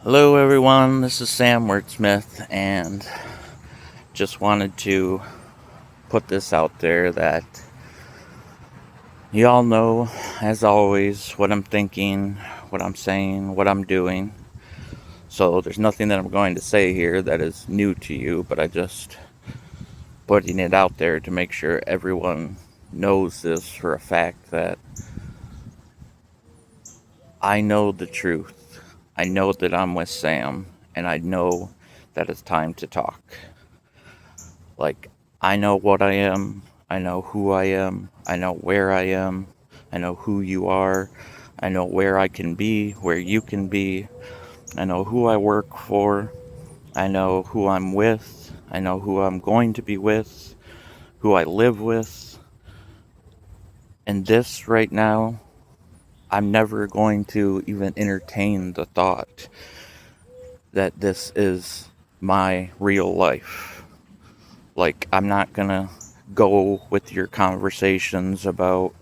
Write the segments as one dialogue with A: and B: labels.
A: Hello, everyone. This is Sam Wordsmith, and just wanted to put this out there that you all know, as always, what I'm thinking, what I'm saying, what I'm doing. So there's nothing that I'm going to say here that is new to you, but I just putting it out there to make sure everyone knows this for a fact that I know the truth. I know that I'm with Sam, and I know that it's time to talk. Like, I know what I am, I know who I am, I know where I am, I know who you are, I know where I can be, where you can be, I know who I work for, I know who I'm with, I know who I'm going to be with, who I live with. And this right now, I'm never going to even entertain the thought that this is my real life. Like, I'm not gonna go with your conversations about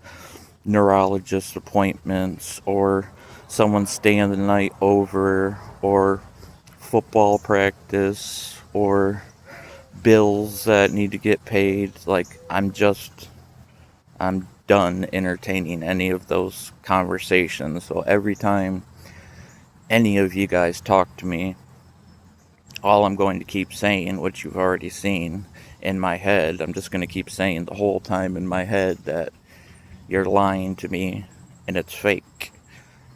A: neurologist appointments or someone staying the night over or football practice or bills that need to get paid. Like, I'm done entertaining any of those conversations. So every time any of you guys talk to me, all I'm going to keep saying, which you've already seen in my head, I'm just going to keep saying the whole time in my head that you're lying to me and it's fake.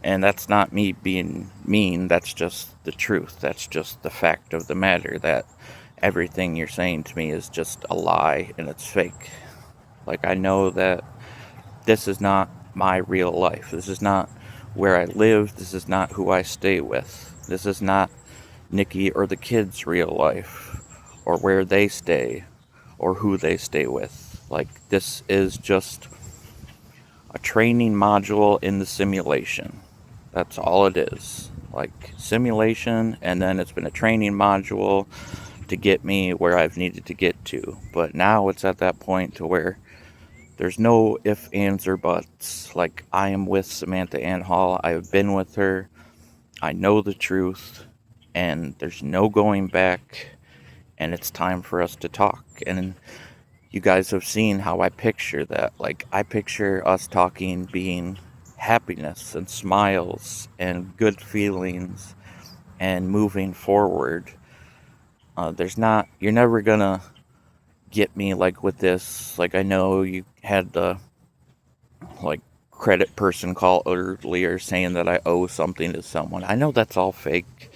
A: And that's not me being mean, that's just the truth. That's just the fact of the matter that everything you're saying to me is just a lie and it's fake. Like, I know that this is not my real life. This is not where I live. This is not who I stay with. This is not Nikki or the kids' real life, or where they stay, or who they stay with. Like, this is just a training module in the simulation. That's all it is. Like, simulation, and then it's been a training module to get me where I've needed to get to. But now it's at that point to where there's no ifs, ands, or buts. Like, I am with Samantha Ann Hall. I have been with her. I know the truth. And there's no going back. And it's time for us to talk. And you guys have seen how I picture that. Like, I picture us talking being happiness and smiles and good feelings and moving forward. You're never gonna get me like with this. Like, I know you had the like credit person call earlier saying that I owe something to someone. I know that's all fake.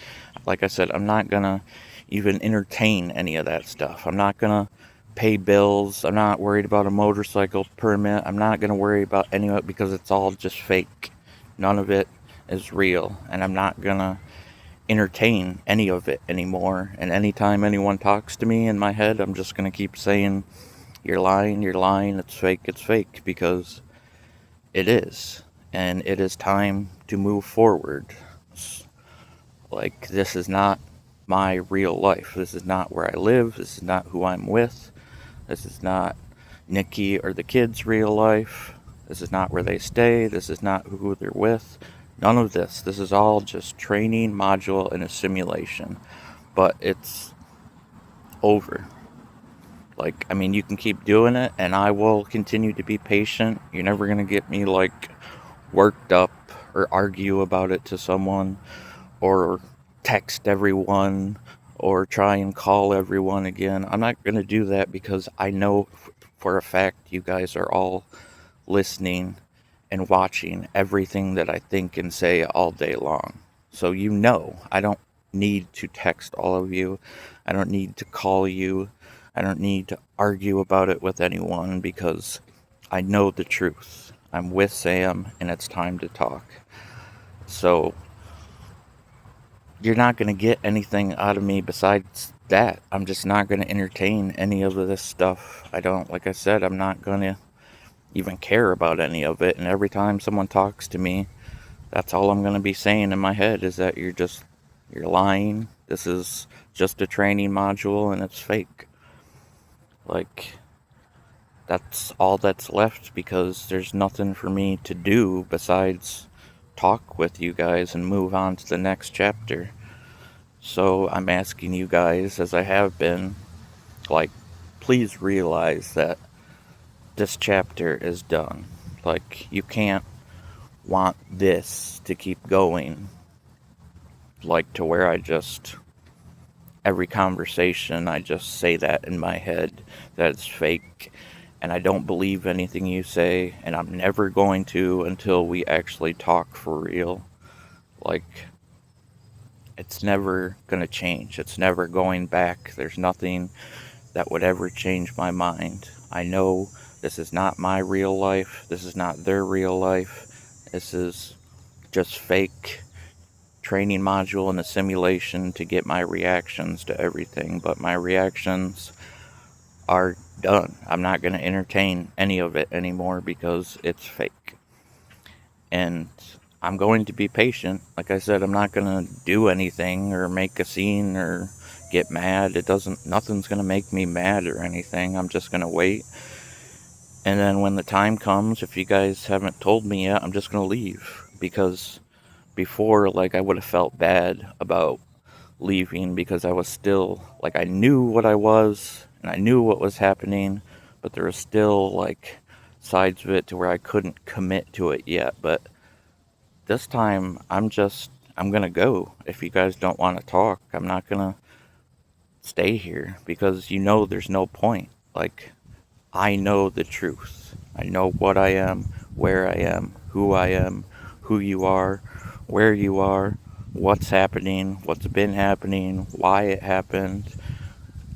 A: Like I said, I'm not gonna even entertain any of that stuff. I'm not gonna pay bills. I'm not worried about a motorcycle permit. I'm not gonna worry about any of it because it's all just fake. None of it is real, and I'm not gonna entertain any of it anymore. And anytime anyone talks to me in my head, I'm just gonna keep saying, you're lying, it's fake, because it is. And it is time to move forward. Like, this is not my real life. This is not where I live. This is not who I'm with. This is not Nikki or the kids' real life. This is not where they stay. This is not who they're with. None of this. This is all just training module in a simulation. But it's over. Like, I mean, you can keep doing it, and I will continue to be patient. You're never going to get me, like, worked up or argue about it to someone or text everyone or try and call everyone again. I'm not going to do that because I know for a fact you guys are all listening and watching everything that I think and say all day long. So you know, I don't need to text all of you. I don't need to call you. I don't need to argue about it with anyone because I know the truth. I'm with Sam and it's time to talk. So you're not going to get anything out of me besides that. I'm just not going to entertain any of this stuff. Like I said, I'm not going to even care about any of it. And every time someone talks to me, that's all I'm going to be saying in my head is that you're lying. This is just a training module and it's fake. Like, that's all that's left because there's nothing for me to do besides talk with you guys and move on to the next chapter. So I'm asking you guys, as I have been, like, please realize that this chapter is done. Like, you can't want this to keep going, like, to where every conversation, I just say that in my head, that it's fake, and I don't believe anything you say, and I'm never going to until we actually talk for real. Like, it's never gonna change. It's never going back. There's nothing that would ever change my mind. I know this is not my real life. This is not their real life. This is just fake training module in a simulation to get my reactions to everything. But my reactions are done. I'm not going to entertain any of it anymore because it's fake. And I'm going to be patient. Like I said, I'm not going to do anything or make a scene or get mad. Nothing's going to make me mad or anything. I'm just going to wait. And then when the time comes, if you guys haven't told me yet, I'm just going to leave. Because before, like, I would have felt bad about leaving because I was still, like, I knew what I was and I knew what was happening, but there was still, like, sides of it to where I couldn't commit to it yet. But this time, I'm gonna go. If you guys don't want to talk, I'm not gonna stay here because there's no point. Like, I know the truth. I know what I am, where I am, who you are, where you are, what's happening, what's been happening, why it happened.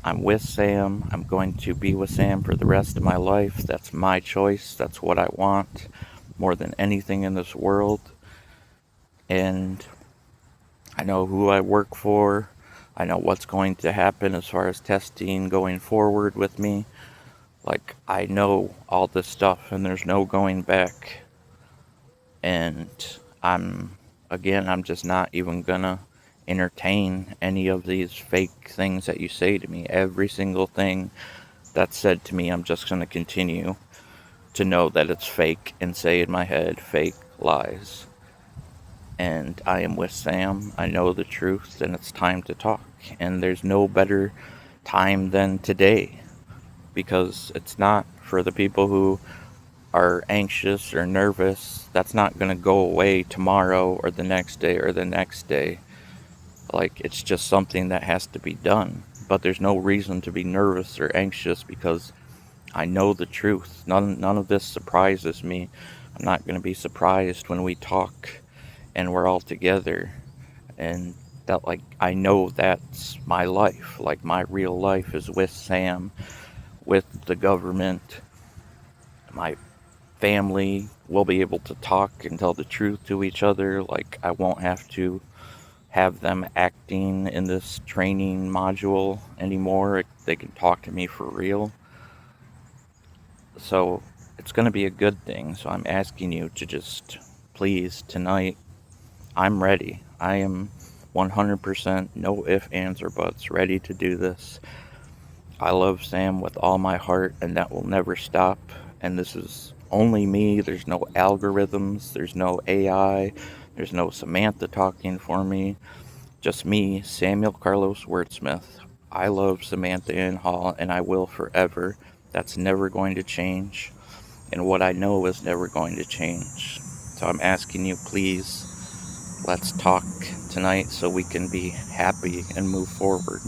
A: I'm with Sam. I'm going to be with Sam for the rest of my life. That's my choice. That's what I want more than anything in this world. And I know who I work for. I know what's going to happen as far as testing going forward with me. Like, I know all this stuff and there's no going back. And I'm just not even gonna entertain any of these fake things that you say to me. Every single thing that's said to me, I'm just gonna continue to know that it's fake and say in my head, fake lies. And I am with Sam. I know the truth, and it's time to talk. And there's no better time than today, because it's not for the people who are anxious or nervous. That's not going to go away tomorrow or the next day or the next day. Like, it's just something that has to be done. But there's no reason to be nervous or anxious because I know the truth. None of this surprises me. I'm not going to be surprised when we talk and we're all together. And that, like, I know that's my life. Like, my real life is with Sam, with the government. My family will be able to talk and tell the truth to each other. Like, I won't have to have them acting in this training module anymore. They can talk to me for real. So it's going to be a good thing. So I'm asking you to just, please, tonight, I'm ready. I am 100%, no ifs, ands, or buts, ready to do this. I love Sam with all my heart, and that will never stop. And this is only me. There's no algorithms. There's no AI. There's no Samantha talking for me. Just me, Samuel Carlos Wordsmith. I love Samantha Ann Hall, and I will forever. That's never going to change. And what I know is never going to change. So I'm asking you, please, let's talk tonight so we can be happy and move forward.